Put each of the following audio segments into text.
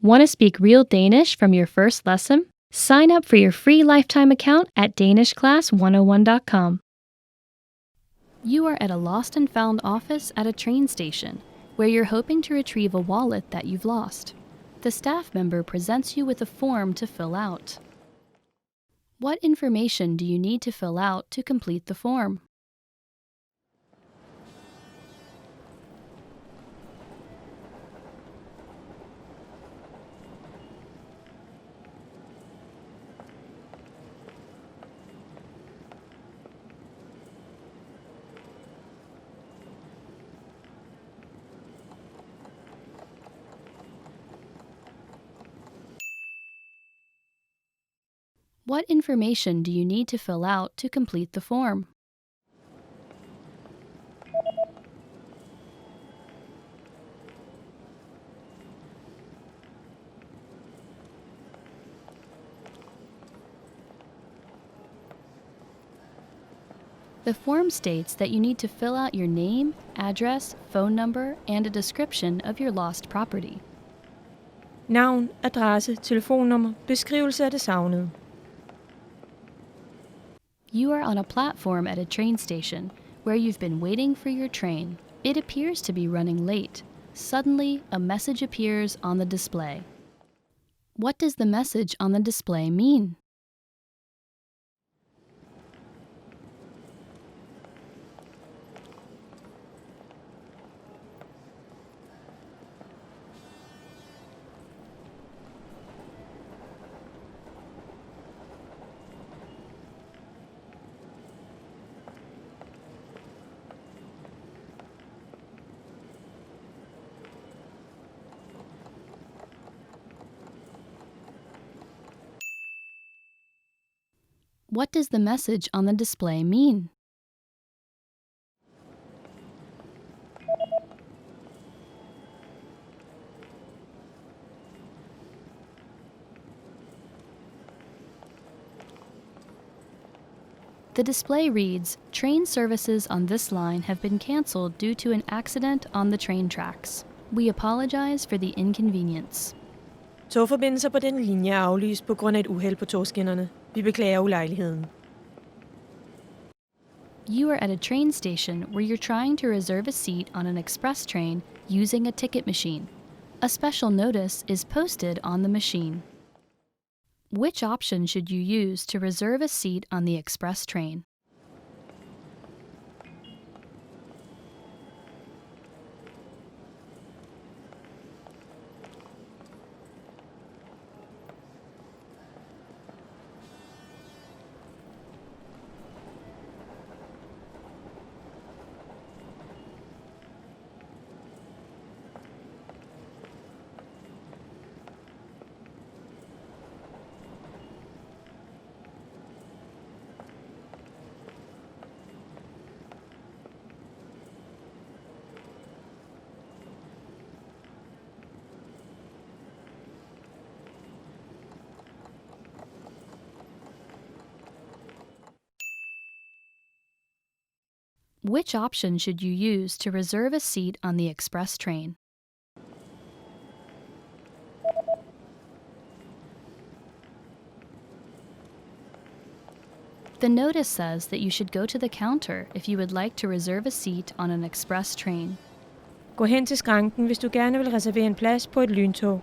Want to speak real Danish from your first lesson? Sign up for your free lifetime account at danishclass101.com. You are at a lost and found office at a train station where you're hoping to retrieve a wallet that you've lost. The staff member presents you with a form to fill out. What information do you need to fill out to complete the form? What information do you need to fill out to complete the form? The form states that you need to fill out your name, address, phone number, and a description of your lost property. Navn, adresse, telefonnummer, beskrivelse af det savnede. You are on a platform at a train station where you've been waiting for your train. It appears to be running late. Suddenly, a message appears on the display. What does the message on the display mean? What does the message on the display mean? The display reads, "Train services on this line have been canceled due to an accident on the train tracks. We apologize for the inconvenience." Togforbindelser på den linje er aflyst på grund af et uheld på togskinnerne. Vi beklager ulejligheden. You are at a train station where you're trying to reserve a seat on an express train using a ticket machine. A special notice is posted on the machine. Which option should you use to reserve a seat on the express train? Which option should you use to reserve a seat on the express train? The notice says that you should go to the counter if you would like to reserve a seat on an express train. Gå hen til skranken, hvis du gerne vil reservere en plads på et lyntog.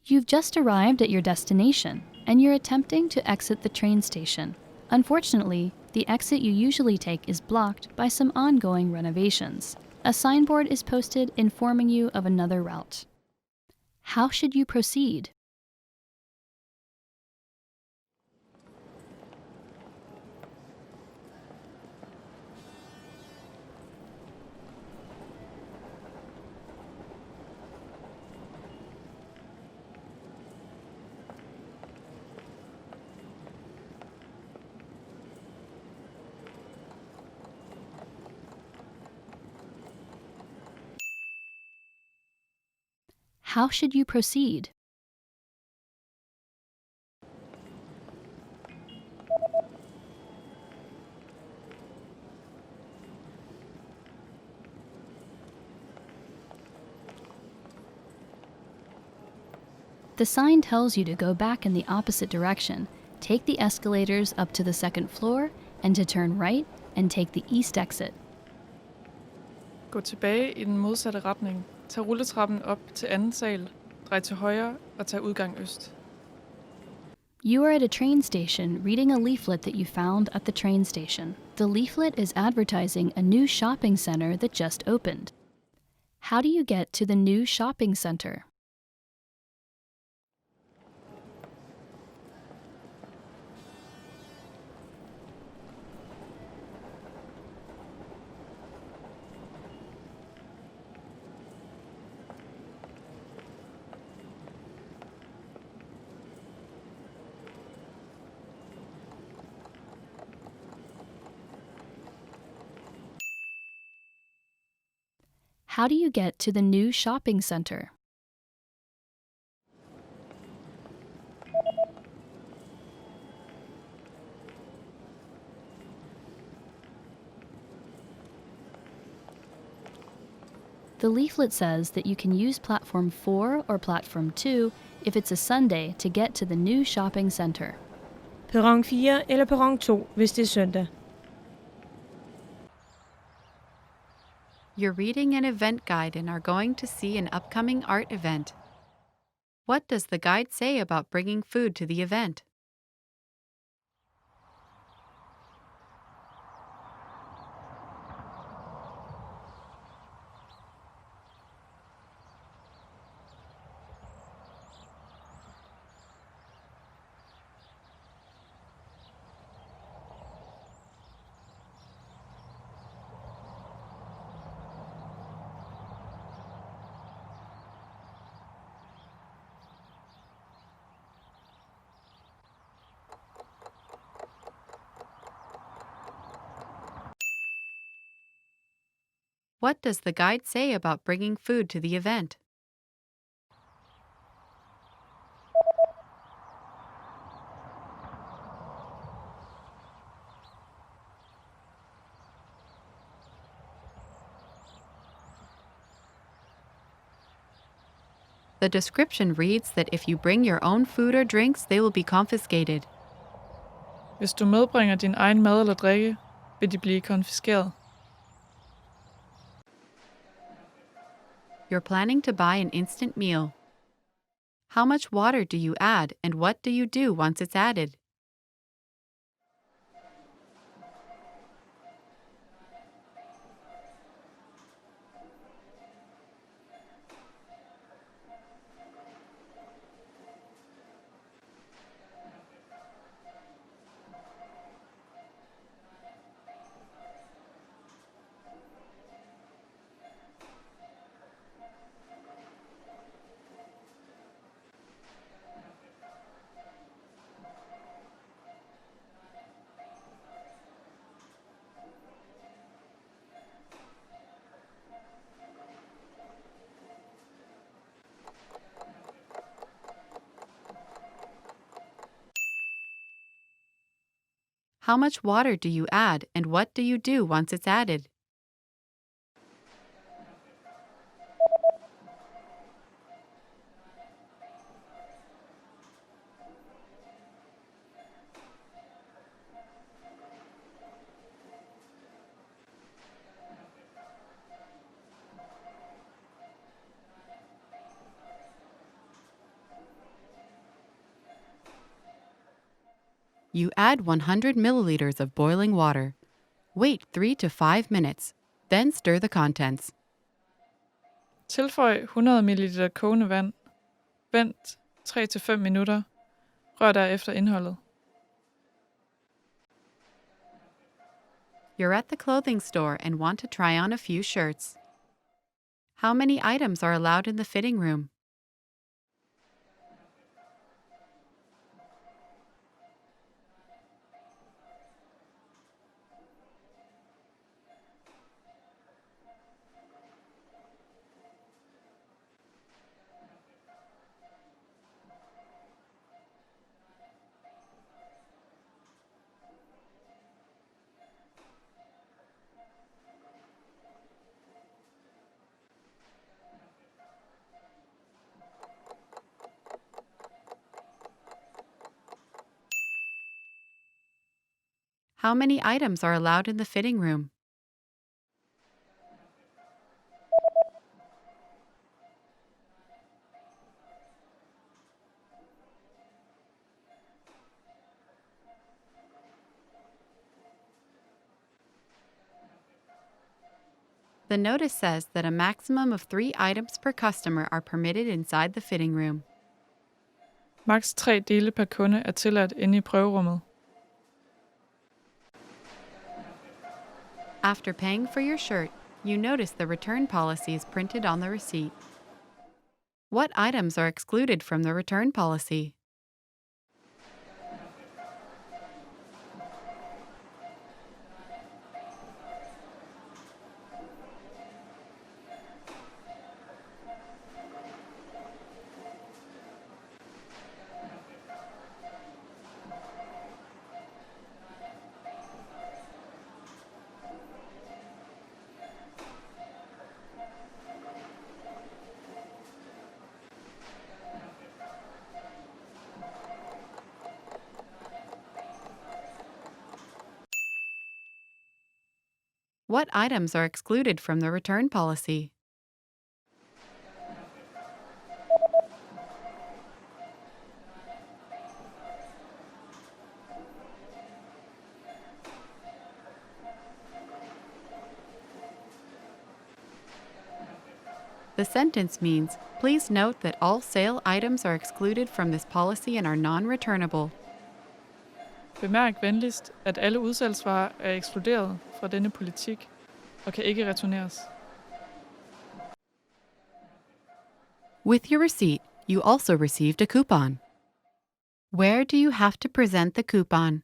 You've just arrived at your destination, and you're attempting to exit the train station. Unfortunately, the exit you usually take is blocked by some ongoing renovations. A signboard is posted informing you of another route. How should you proceed? How should you proceed? The sign tells you to go back in the opposite direction, take the escalators up to the second floor, and to turn right and take the east exit. Gå tilbage i den modsatte retning. Tag rulletrappen op til anden sal. Drej til højre og tag udgang øst. You are at a train station reading a leaflet that you found at the train station. The leaflet is advertising a new shopping center that just opened. How do you get to the new shopping center? How do you get to the new shopping center? The leaflet says that you can use platform 4 or platform 2 if it's a Sunday to get to the new shopping center. Perron 4 eller perron 2, hvis det er søndag. You're reading an event guide and are going to see an upcoming art event. What does the guide say about bringing food to the event? What does the guide say about bringing food to the event? The description reads that if you bring your own food or drinks, they will be confiscated. Hvis du medbringer din egen mad eller drikke, vil de blive konfiskeret. You're planning to buy an instant meal. How much water do you add, and what do you do once it's added? How much water do you add, and what do you do once it's added? You add 100 milliliters of boiling water. Wait 3 to 5 minutes, then stir the contents. Tilføj 100 ml kogende vand. Vent 3-5 minutter. Rør derefter indholdet. You're at the clothing store and want to try on a few shirts. How many items are allowed in the fitting room? How many items are allowed in the fitting room? The notice says that a maximum of 3 items per customer are permitted inside the fitting room. Maks 3 dele per kunde er tilladt inde i prøverummet. After paying for your shirt, you notice the return policy is printed on the receipt. What items are excluded from the return policy? What items are excluded from the return policy? The sentence means, please note that all sale items are excluded from this policy and are non-returnable. Bemærk venligst, at alle udsalgsvarer er ekskluderet fra denne politik og kan ikke returneres. With your receipt, you also received a coupon. Where do you have to present the coupon?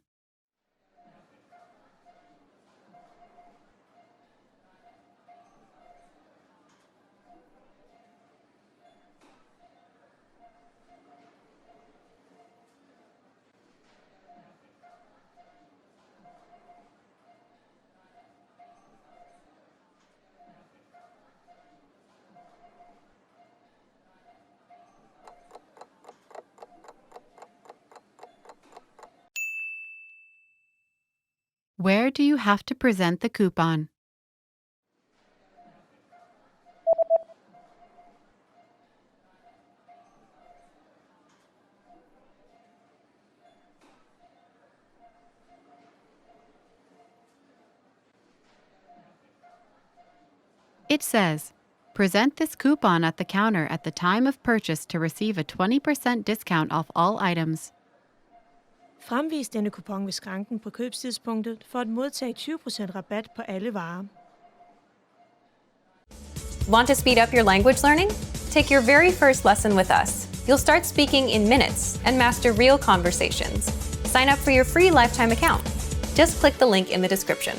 Where do you have to present the coupon? It says, present this coupon at the counter at the time of purchase to receive a 20% discount off all items. Fremvis denne kupon ved skranken på købstidspunktet for at modtage 20% rabat på alle varer. Want to speed up your language learning? Take your very first lesson with us. You'll start speaking in minutes and master real conversations. Sign up for your free lifetime account. Just click the link in the description.